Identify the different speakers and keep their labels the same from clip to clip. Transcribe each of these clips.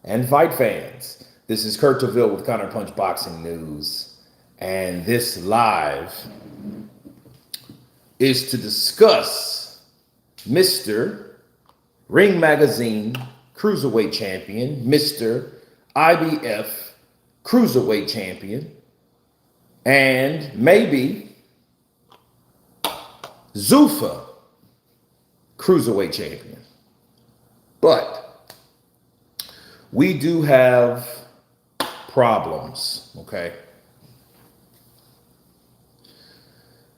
Speaker 1: and fight fans. This is Kurt DeVille with Counterpunch Boxing News. And this live is to discuss Mr. Ring Magazine Cruiserweight Champion, Mr. IBF Cruiserweight Champion, and maybe Zuffa Cruiserweight Champion. But we do have problems, okay?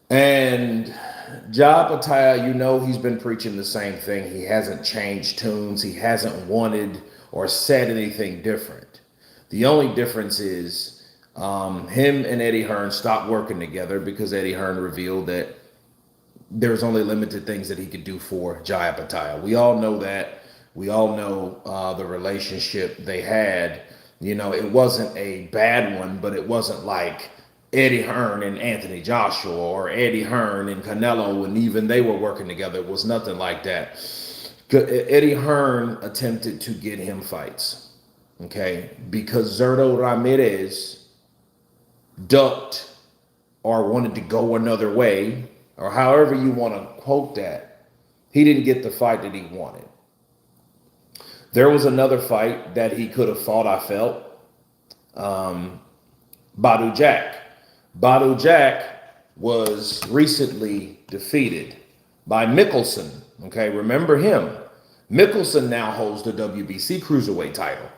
Speaker 1: And Opetaia, you know, he's been preaching the same thing. He hasn't changed tunes. He hasn't wanted or said anything different. The only difference is him and Eddie Hearn stopped working together because Eddie Hearn revealed that there's only limited things that he could do for Opetaia. We all know that. We all know the relationship they had. You know, it wasn't a bad one, but it wasn't like Eddie Hearn and Anthony Joshua or Eddie Hearn and Canelo, and even they were working together. It was nothing like that. Eddie Hearn attempted to get him fights, okay, because Zurdo Ramirez ducked or wanted to go another way, or however you want to quote that. He didn't get the fight that he wanted. There was another fight that he could have fought, I felt. Badu Jack. Badu Jack was recently defeated by Mickelson. Okay, remember him. Mickelson now holds the WBC Cruiserweight title.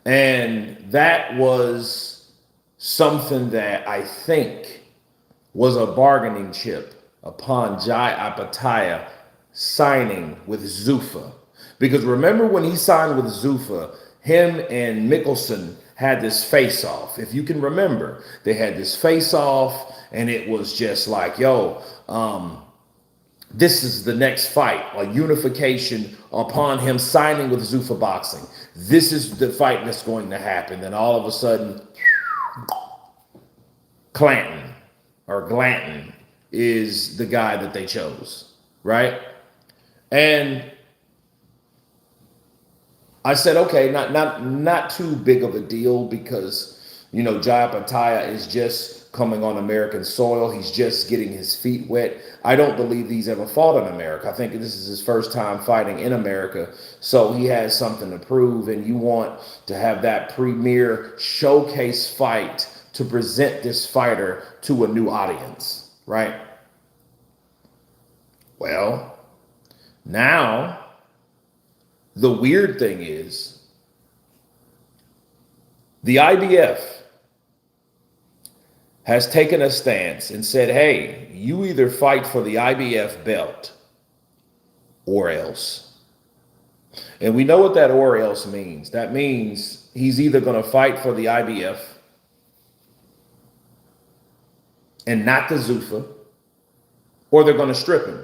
Speaker 1: And that was something that I think was a bargaining chip upon Opetaia signing with Zuffa. Because remember when he signed with Zuffa, him and Mickelson had this face-off. If you can remember, they had this face-off, and it was just like, yo, this is the next fight, a unification upon him signing with Zuffa Boxing. This is the fight that's going to happen. Then all of a sudden, Clanton or Glanton is the guy that they chose, right? And I said, okay, not too big of a deal because, you know, Opetaia is just coming on American soil. He's just getting his feet wet. I don't believe he's ever fought in America. I think this is his first time fighting in America. So he has something to prove, and you want to have that premier showcase fight to present this fighter to a new audience, right? Well, now the weird thing is the IBF has taken a stance and said, hey, you either fight for the IBF belt or else. And we know what that or else means. That means he's either going to fight for the IBF and not the Zuffa, or they're going to strip him.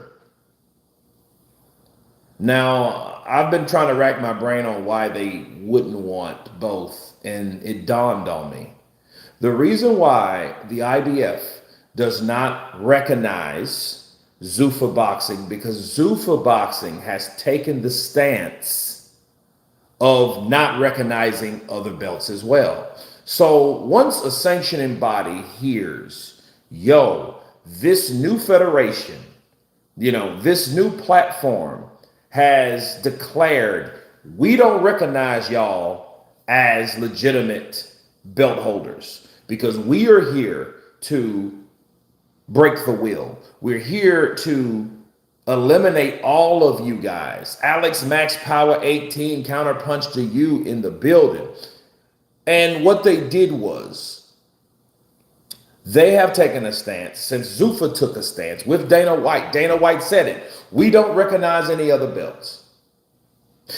Speaker 1: Now, I've been trying to rack my brain on why they wouldn't want both, and it dawned on me. The reason why the IBF does not recognize Zuffa Boxing, because Zuffa Boxing has taken the stance of not recognizing other belts as well. So once a sanctioning body hears, yo, this new federation, you know, this new platform has declared, we don't recognize y'all as legitimate belt holders because we are here to break the will. We're here to eliminate all of you guys. Alex Max Power 18 counterpunch to you in the building. And what they did was they have taken a stance since Zuffa took a stance with Dana White. Dana White said it. We don't recognize any other belts.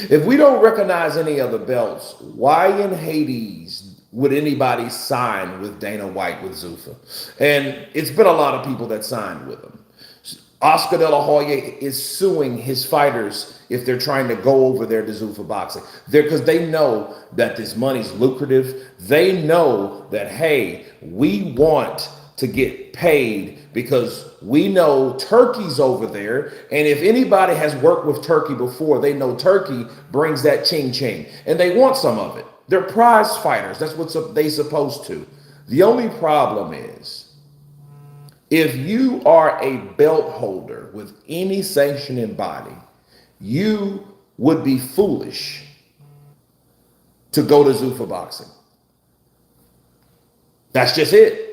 Speaker 1: If we don't recognize any other belts, why in Hades would anybody sign with Dana White with Zuffa? And it's been a lot of people that signed with him. Oscar De La Hoya is suing his fighters if they're trying to go over there to Zuffa Boxing. Because they know that this money's lucrative. They know that, hey, we want to get paid because we know Turkey's over there. And if anybody has worked with Turkey before, they know Turkey brings that ching ching and they want some of it. They're prize fighters. That's what they supposed to. The only problem is if you are a belt holder with any sanctioning body, you would be foolish to go to Zuffa Boxing. That's just it.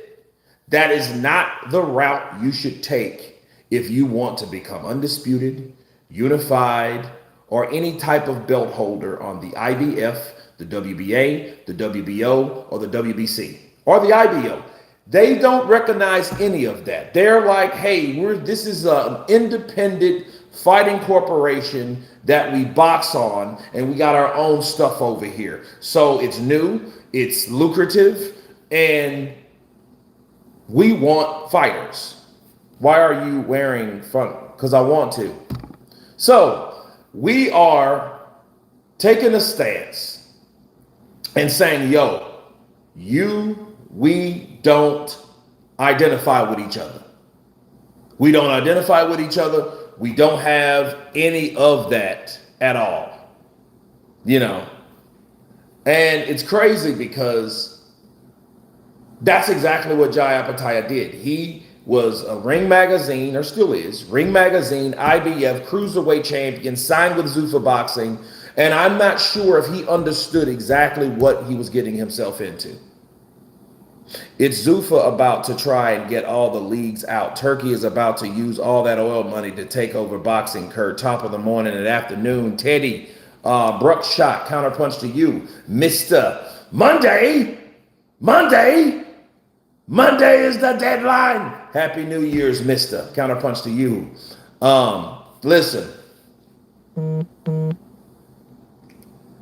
Speaker 1: That is not the route you should take if you want to become undisputed, unified, or any type of belt holder on the IBF, the WBA, the WBO, or the WBC, or the IBO. They don't recognize any of that. They're like, hey, this is an independent fighting corporation that we box on, and we got our own stuff over here. So it's new, it's lucrative, and we want fighters. Why are you wearing front? Because I want to. So we are taking a stance and saying, yo, we don't identify with each other. We don't identify with each other. We don't have any of that at all, you know. And it's crazy because that's exactly what Jai Opetaia did. He was a Ring Magazine, or still is, Ring Magazine, IBF, Cruiserweight champion, signed with Zuffa Boxing. And I'm not sure if he understood exactly what he was getting himself into. It's Zuffa about to try and get all the leagues out. Turkey is about to use all that oil money to take over boxing. Kurt, top of the morning and afternoon. Teddy, Brooke shot, counterpunch to you. Mr. Monday is the deadline. Happy New Year's, Mr. Counterpunch to you. Listen.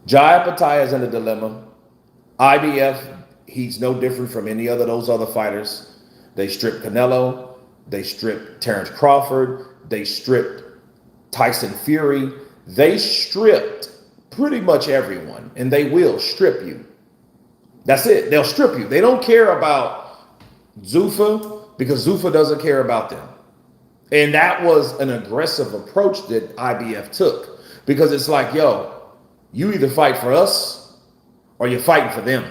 Speaker 1: Jai Opetaia is in a dilemma. IBF, he's no different from any other those other fighters. They stripped Canelo. They stripped Terrence Crawford. They stripped Tyson Fury. They stripped pretty much everyone, and they will strip you. That's it. They'll strip you. They don't care about Zuffa because Zuffa doesn't care about them. And that was an aggressive approach that IBF took because it's like, yo, you either fight for us or you're fighting for them.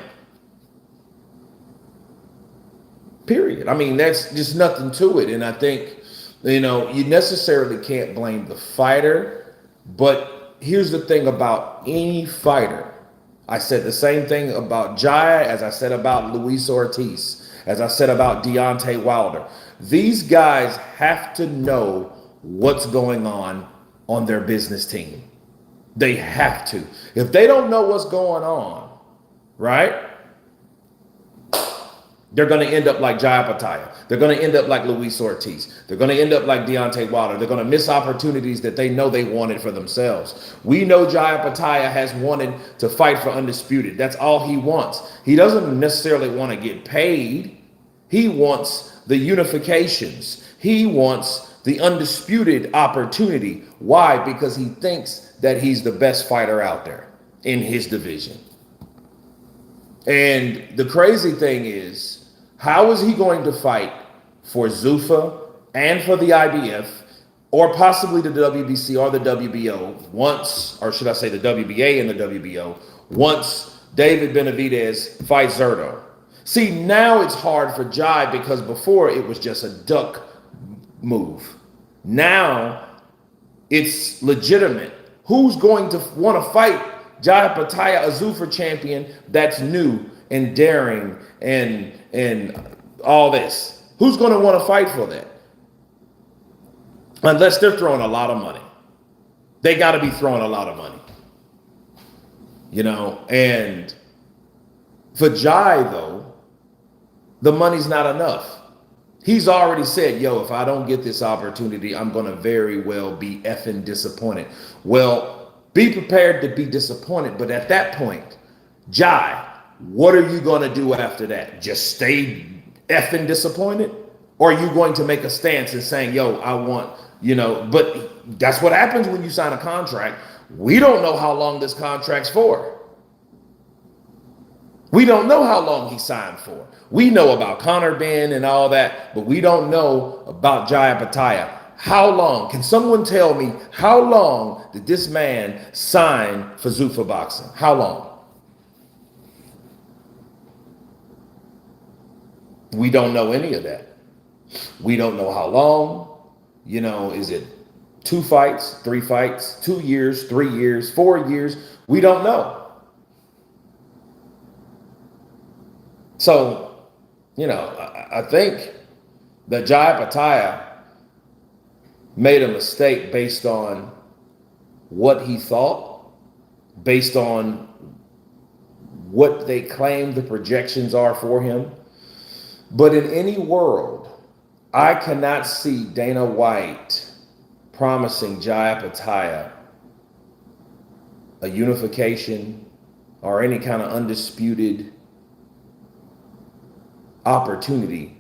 Speaker 1: Period. I mean, that's just nothing to it. And I think, you know, you necessarily can't blame the fighter. But here's the thing about any fighter. I said the same thing about Jai as I said about Luis Ortiz, as I said about Deontay Wilder. These guys have to know what's going on their business team. They have to. If they don't know what's going on, right? They're going to end up like Jai Opetaia. They're going to end up like Luis Ortiz. They're going to end up like Deontay Wilder. They're going to miss opportunities that they know they wanted for themselves. We know Jai Opetaia has wanted to fight for undisputed. That's all he wants. He doesn't necessarily want to get paid. He wants the unifications. He wants the undisputed opportunity. Why? Because he thinks that he's the best fighter out there in his division. And the crazy thing is, how is he going to fight for Zuffa and for the IBF, or possibly the WBC or the WBO once, or should I say the WBA and the WBO, once David Benavidez fights Zurdo? See, now it's hard for Jai because before it was just a duck move. Now it's legitimate. Who's going to want to fight Jai Opetaia, a Zuffa champion that's new and daring and all this? Who's going to want to fight for that? Unless they're throwing a lot of money. They got to be throwing a lot of money. You know, and for Jai, though, the money's not enough. He's already said, yo, if I don't get this opportunity, I'm going to very well be effing disappointed. Well, be prepared to be disappointed. But at that point, Jai, what are you going to do after that? Just stay effing disappointed? Or are you going to make a stance and saying, yo, I want, you know, but that's what happens when you sign a contract. We don't know how long this contract's for. We don't know how long he signed for. We know about Conor Ben and all that, but we don't know about Jai Opetaia. How long? Can someone tell me how long did this man sign for Zuffa Boxing? How long? We don't know any of that. We don't know how long. Is it 2 fights, 3 fights, 2 years, 3 years, 4 years? We don't know. So, I think that Jai Opetaia made a mistake based on what he thought, based on what they claim the projections are for him. But in any world, I cannot see Dana White promising Jai Opetaia a unification or any kind of undisputed opportunity,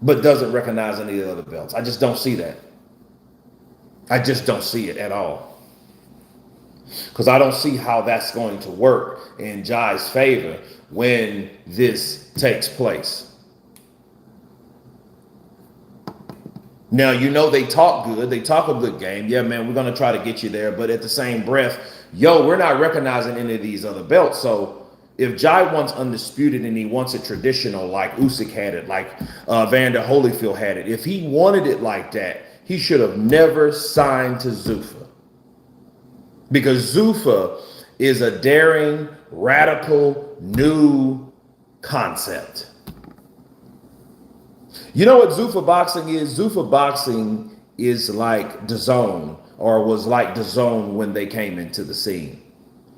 Speaker 1: but doesn't recognize any of the other belts. I just don't see that. I just don't see it at all. Because I don't see how that's going to work in Jai's favor when this takes place. Now, they talk good. They talk a good game. Yeah, man, we're going to try to get you there. But at the same breath, we're not recognizing any of these other belts. So if Jai wants undisputed and he wants it traditional, like Usyk had it, like Vander Holyfield had it, if he wanted it like that, he should have never signed to Zuffa. Because Zuffa is a daring, radical, new concept. You know what Zuffa Boxing is? Zuffa Boxing is like DAZN, or was like DAZN when they came into the scene.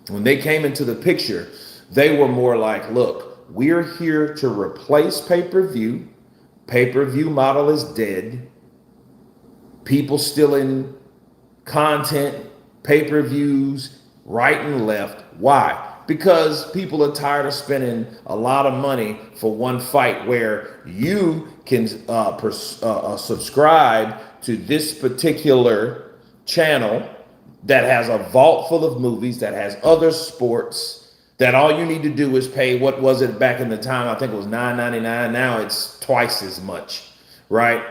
Speaker 1: When they came into the picture, they were more like, look, we're here to replace pay-per-view. Pay-per-view model is dead. People stealing content, pay-per-views, right and left. Why? Because people are tired of spending a lot of money for one fight where you can subscribe to this particular channel that has a vault full of movies, that has other sports, that all you need to do is pay, what was it back in the time? I think it was $9.99. Now it's twice as much, right?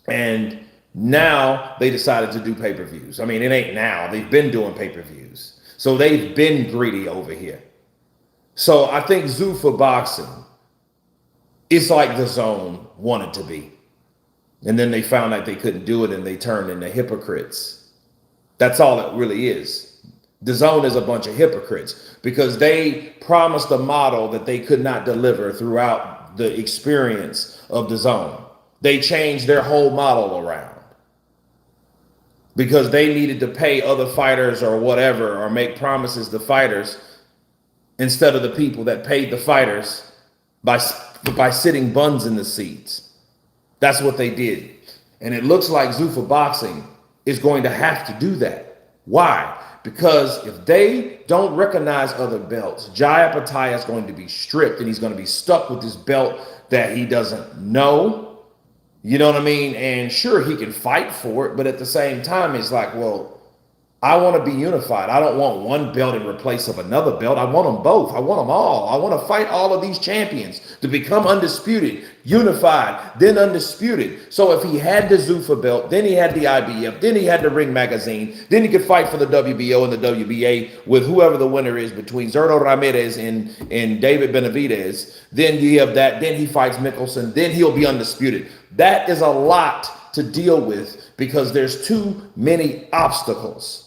Speaker 1: And now they decided to do pay-per-views. I mean, it ain't now. They've been doing pay-per-views. So they've been greedy over here. So I think Zuffa Boxing is like DAZN wanted to be. And then they found out they couldn't do it and they turned into hypocrites. That's all it really is. DAZN is a bunch of hypocrites because they promised a model that they could not deliver throughout the experience of DAZN. They changed their whole model around because they needed to pay other fighters or whatever, or make promises to fighters instead of the people that paid the fighters by sitting buns in the seats. That's what they did. And it looks like Zuffa Boxing is going to have to do that. Why? Because if they don't recognize other belts, Jai Opetaia is going to be stripped and he's going to be stuck with this belt that he doesn't know. You know what I mean? And sure, he can fight for it, but at the same time, it's like, well, I want to be unified. I don't want one belt in replace of another belt. I want them both. I want them all. I want to fight all of these champions to become undisputed, unified, then undisputed. So if he had the Zuffa belt, then he had the IBF, then he had the Ring Magazine, then he could fight for the WBO and the WBA with whoever the winner is between Zerto Ramirez and David Benavidez. Then you have that. Then he fights Mickelson. Then he'll be undisputed. That is a lot to deal with because there's too many obstacles.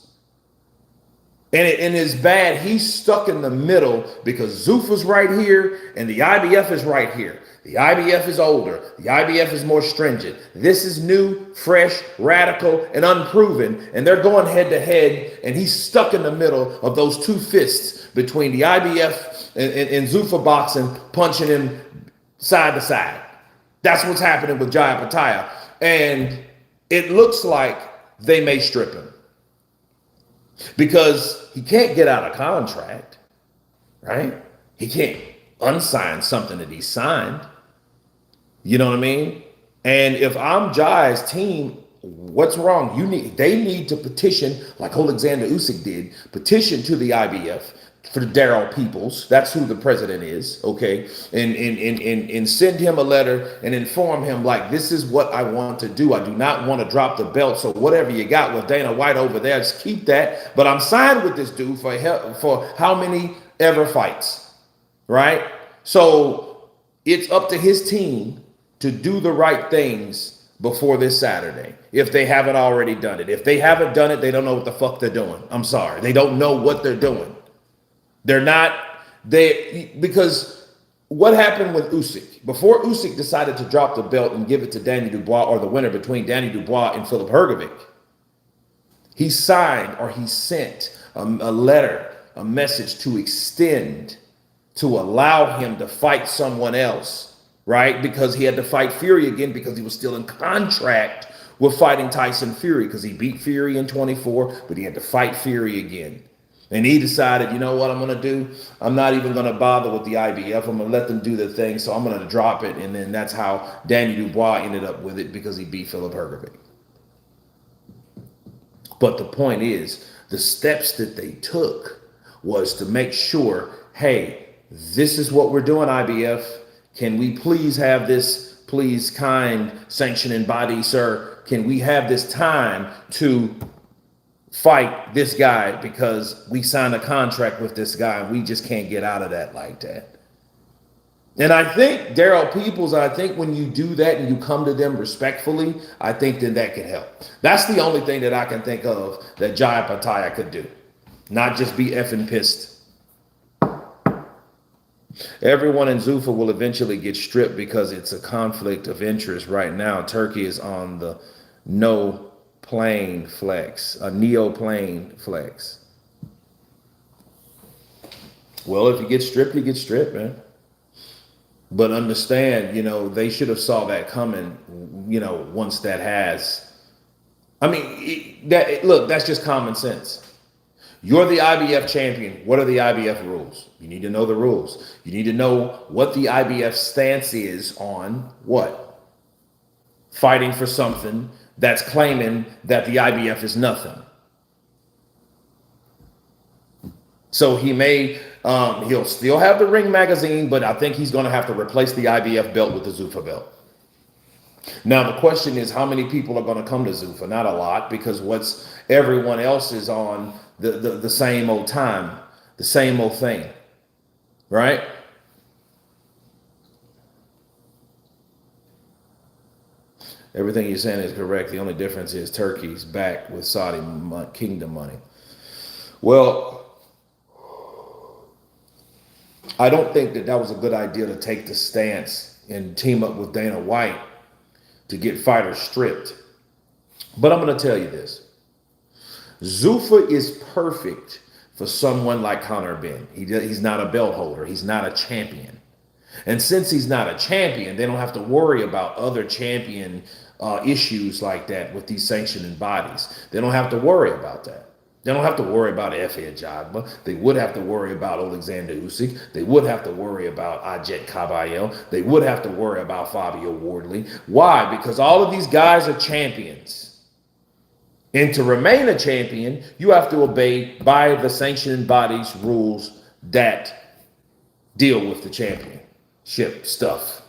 Speaker 1: And it's bad. He's stuck in the middle because Zuffa's right here and the IBF is right here. The IBF is older. The IBF is more stringent. This is new, fresh, radical, and unproven. And they're going head to head. And he's stuck in the middle of those two fists between the IBF and Zuffa Boxing, punching him side to side. That's what's happening with Jai Opetaia. And it looks like they may strip him. Because he can't get out of contract, right? He can't unsign something that he signed. You know what I mean? And if I'm Jai's team, what's wrong? They need to petition, like Alexander Usyk did, petition to the IBF, for Daryl Peoples. That's who the president is, okay? And send him a letter and inform him, like, this is what I want to do. I do not want to drop the belt. So whatever you got with Dana White over there, just keep that. But I'm signed with this dude for how many ever fights, right? So it's up to his team to do the right things before this Saturday, if they haven't already done it. If they haven't done it, they don't know what the fuck they're doing. I'm sorry. They don't know what they're doing. They're not, because what happened with Usyk? Before Usyk decided to drop the belt and give it to Danny Dubois, or the winner between Danny Dubois and Filip Hrgovic, he signed, or he sent a letter, a message to extend, to allow him to fight someone else, right? Because he had to fight Fury again, because he was still in contract with fighting Tyson Fury, because he beat Fury in 24, but he had to fight Fury again. And he decided, you know what I'm going to do? I'm not even going to bother with the IBF. I'm going to let them do their thing, so I'm going to drop it. And then that's how Danny Dubois ended up with it, because he beat Filip Hrgovic. But the point is, the steps that they took was to make sure, hey, this is what we're doing, IBF. Can we please have this, please, kind sanctioning body, sir? Can we have this time to fight this guy, because we signed a contract with this guy and we just can't get out of that like that? And I think Daryl Peoples, I think when you do that and you come to them respectfully, I think then that could help. That's the only thing that I can think of that Jai Opetaia could do. Not just be effing pissed. Everyone in Zuffa will eventually get stripped because it's a conflict of interest right now. Turkey is on the neoplane flex. Well, if you get stripped, you get stripped, man. But understand, they should have saw that coming, once that has. I mean, that's just common sense. You're the IBF champion. What are the IBF rules? You need to know the rules. You need to know what the IBF stance is on what? Fighting for something that's claiming that the IBF is nothing. So he may, he'll still have the Ring magazine, but I think he's going to have to replace the IBF belt with the Zuffa belt. Now, the question is, how many people are going to come to Zuffa? Not a lot, because everyone else is on the same old time, the same old thing, right? Everything you're saying is correct. The only difference is Turkey's back with Saudi kingdom money. Well, I don't think that was a good idea to take the stance and team up with Dana White to get fighters stripped. But I'm going to tell you this. Zuffa is perfect for someone like Conor Benn. He's not a belt holder. He's not a champion. And since he's not a champion, they don't have to worry about other champion issues like that with these sanctioning bodies. They don't have to worry about that. They don't have to worry about Efe Ajagba. They would have to worry about Alexander Usyk. They would have to worry about Ajet Caballero. They would have to worry about Fabio Wardley. Why? Because all of these guys are champions. And to remain a champion, you have to obey by the sanctioning body's rules that deal with the championship stuff,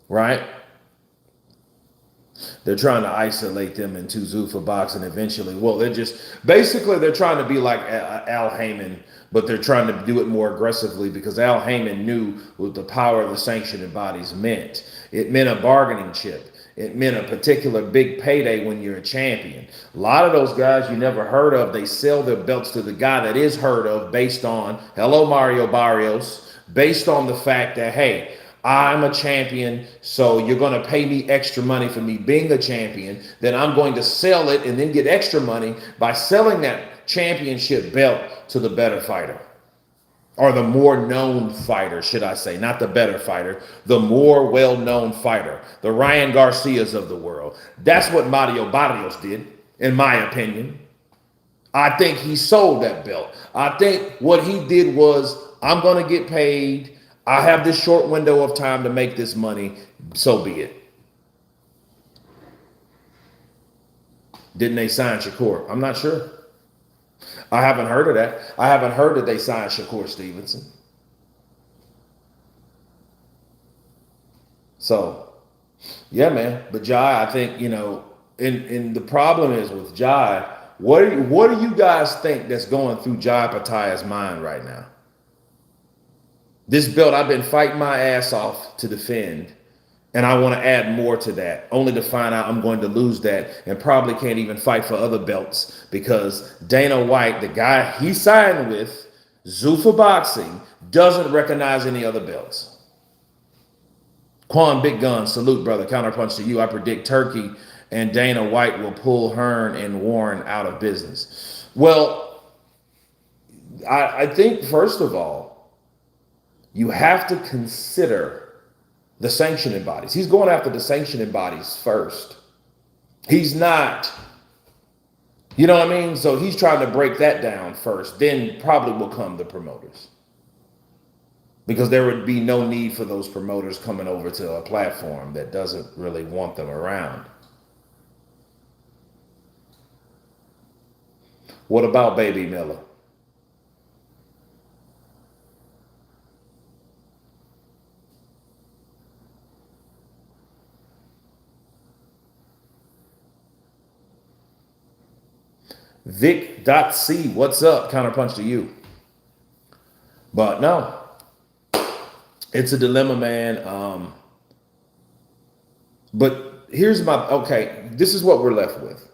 Speaker 1: right? They're trying to isolate them into Zuffa boxing eventually. Well, they're trying to be like Al Heyman, but they're trying to do it more aggressively, because Al Heyman knew what the power of the sanctioning bodies meant. It meant a bargaining chip. It meant a particular big payday when you're a champion. A lot of those guys you never heard of, they sell their belts to the guy that is heard of based on, hello Mario Barrios, based on the fact that, hey, I'm a champion, so you're going to pay me extra money for me being a champion. Then I'm going to sell it and then get extra money by selling that championship belt to the better fighter. Or the more known fighter, should I say, not the better fighter, the more well-known fighter, the Ryan Garcias of the world. That's what Mario Barrios did, in my opinion. I think he sold that belt. I think what he did was, I'm going to get paid. I have this short window of time to make this money. So be it. Didn't they sign Shakur? I'm not sure. I haven't heard of that. I haven't heard that they signed Shakur Stevenson. So, yeah, man. But Jai, I think, and the problem is with Jai, what do you guys think that's going through Jai Opetaia's mind right now? This belt I've been fighting my ass off to defend, and I want to add more to that, only to find out I'm going to lose that and probably can't even fight for other belts because Dana White, the guy he signed with, Zuffa Boxing, doesn't recognize any other belts. Quan Big Gun, salute, brother. Counterpunch to you. I predict Turkey and Dana White will pull Hearn and Warren out of business. Well, I think, first of all, you have to consider the sanctioning bodies. He's going after the sanctioning bodies first. He's not, you know what I mean? So he's trying to break that down first. Then probably will come the promoters. Because there would be no need for those promoters coming over to a platform that doesn't really want them around. What about Baby Miller? Vic.C, what's up? Counterpunch to you. But no, it's a dilemma, man. But here's this is what we're left with.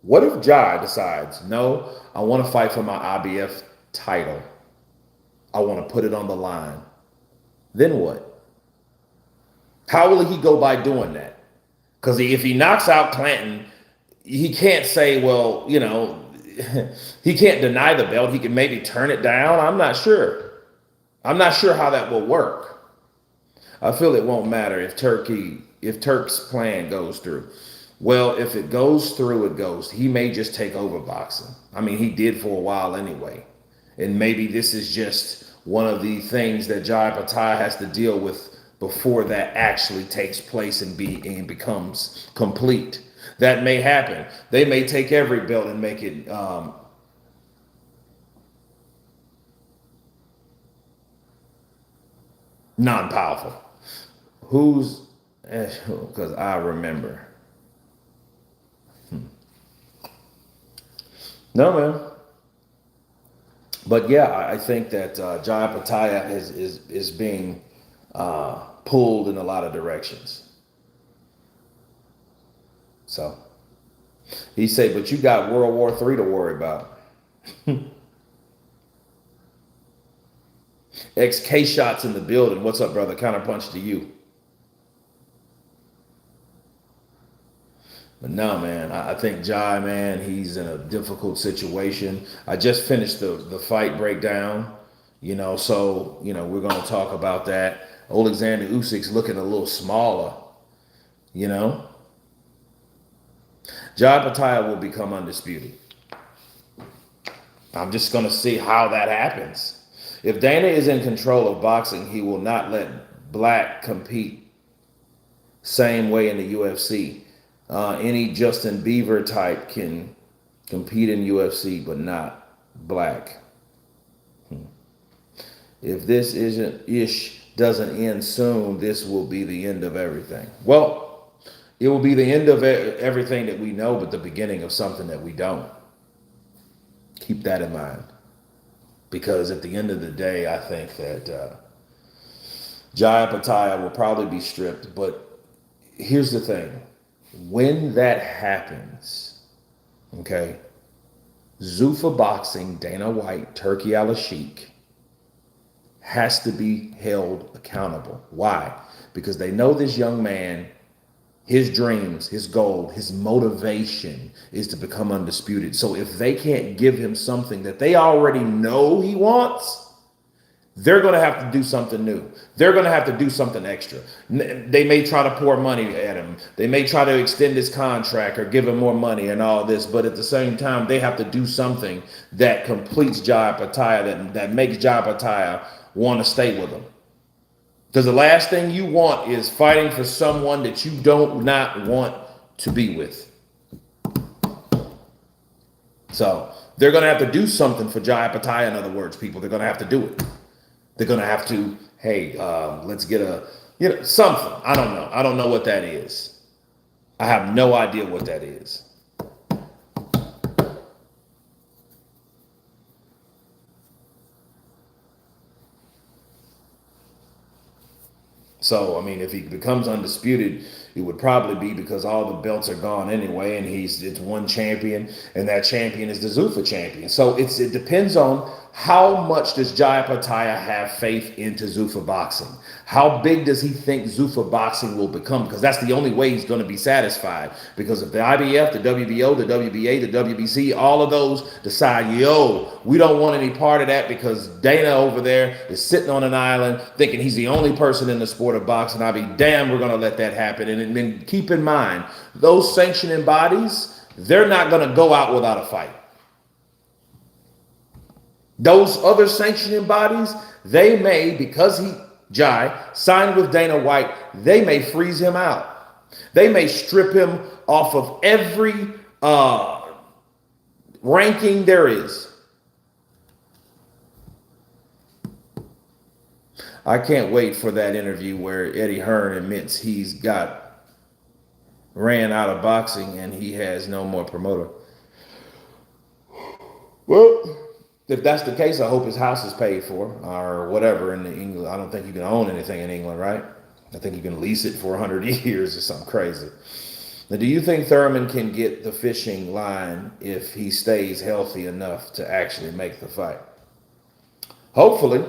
Speaker 1: What if Jai decides, no, I want to fight for my IBF title. I want to put it on the line. Then what? How will he go by doing that? Because if he knocks out Clanton, he can't say, well, he can't deny the belt. He can maybe turn it down. I'm not sure. I'm not sure how that will work. I feel it won't matter if Turk's plan goes through. Well, if it goes through, it goes. He may just take over boxing. I mean, he did for a while anyway. And maybe this is just one of the things that Jai Opetaia has to deal with before that actually takes place and becomes complete. That may happen. They may take every belt and make it non-powerful. Because I remember. No, man. But yeah, I think that Jai Opetaia is being pulled in a lot of directions. So he said, but you got World War III to worry about. XK shots in the building. What's up, brother? Counterpunch to you. But no, man, I think Jai, man, he's in a difficult situation. I just finished the fight breakdown, so, we're going to talk about that. Alexander Usyk's looking a little smaller, Jai Opetaia will become undisputed. I'm just going to see how that happens. If Dana is in control of boxing, he will not let black compete same way in the UFC. Any Justin Bieber type can compete in UFC, but not black. If this doesn't end soon, this will be the end of everything. Well, it will be the end of everything that we know, but the beginning of something that we don't. Keep that in mind. Because at the end of the day, I think that Jai Opetaia will probably be stripped. But here's the thing. When that happens, okay, Zuffa Boxing, Dana White, Turkey Al-Sheikh has to be held accountable. Why? Because they know this young man, his dreams, his goal, his motivation is to become undisputed. So if they can't give him something that they already know he wants, they're going to have to do something new. They're going to have to do something extra. They may try to pour money at him. They may try to extend his contract or give him more money and all this. But at the same time, they have to do something that completes Jai Opetaia, that makes Jai Opetaia want to stay with them. Because the last thing you want is fighting for someone that you don't not want to be with. So they're going to have to do something for Jai Opetaia. In other words, people, they're going to have to do it. They're going to have to, hey, let's get something. I don't know. I don't know what that is. I have no idea what that is. So, I mean, if he becomes undisputed, it would probably be because all the belts are gone anyway, and it's one champion, and that champion is the Zuffa champion. So it depends on how much does Jai Opetaia have faith into Zuffa boxing. How big does he think Zuffa boxing will become? Because that's the only way he's going to be satisfied. Because if the IBF, the WBO, the WBA, the WBC, all of those decide, yo, we don't want any part of that because Dana over there is sitting on an island thinking he's the only person in the sport of boxing, I'll be damned we're going to let that happen. And then keep in mind, those sanctioning bodies, they're not going to go out without a fight. Those other sanctioning bodies, they may, because Jai signed with Dana White, they may freeze him out. They may strip him off of every ranking there is. I can't wait for that interview where Eddie Hearn admits he's ran out of boxing and he has no more promoter. Well, if that's the case, I hope his house is paid for or whatever in England. I don't think you can own anything in England, right? I think you can lease it for 100 years or something crazy. Now, do you think Thurman can get the fishing line if he stays healthy enough to actually make the fight? Hopefully.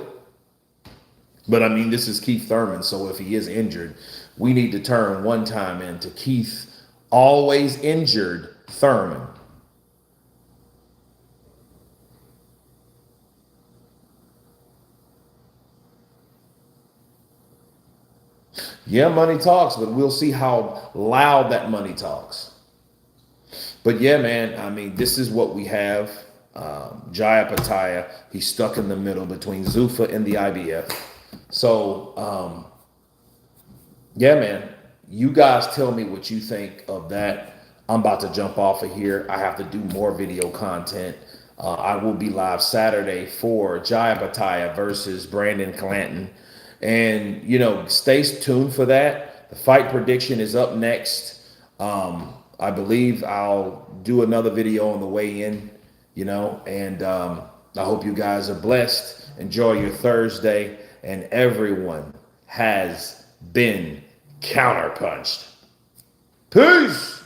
Speaker 1: But I mean, this is Keith Thurman, so if he is injured, we need to turn one time into Keith always injured Thurman. Yeah, money talks, but we'll see how loud that money talks. But yeah, man, I mean, this is what we have. Jai Opetaia, he's stuck in the middle between Zuffa and the IBF. So, yeah, man, you guys tell me what you think of that. I'm about to jump off of here. I have to do more video content. I will be live Saturday for Jai Opetaia versus Brandon Clanton. And, stay tuned for that. The fight prediction is up next. I believe I'll do another video on the way in, and I hope you guys are blessed. Enjoy your Thursday. And everyone has been counterpunched. Peace.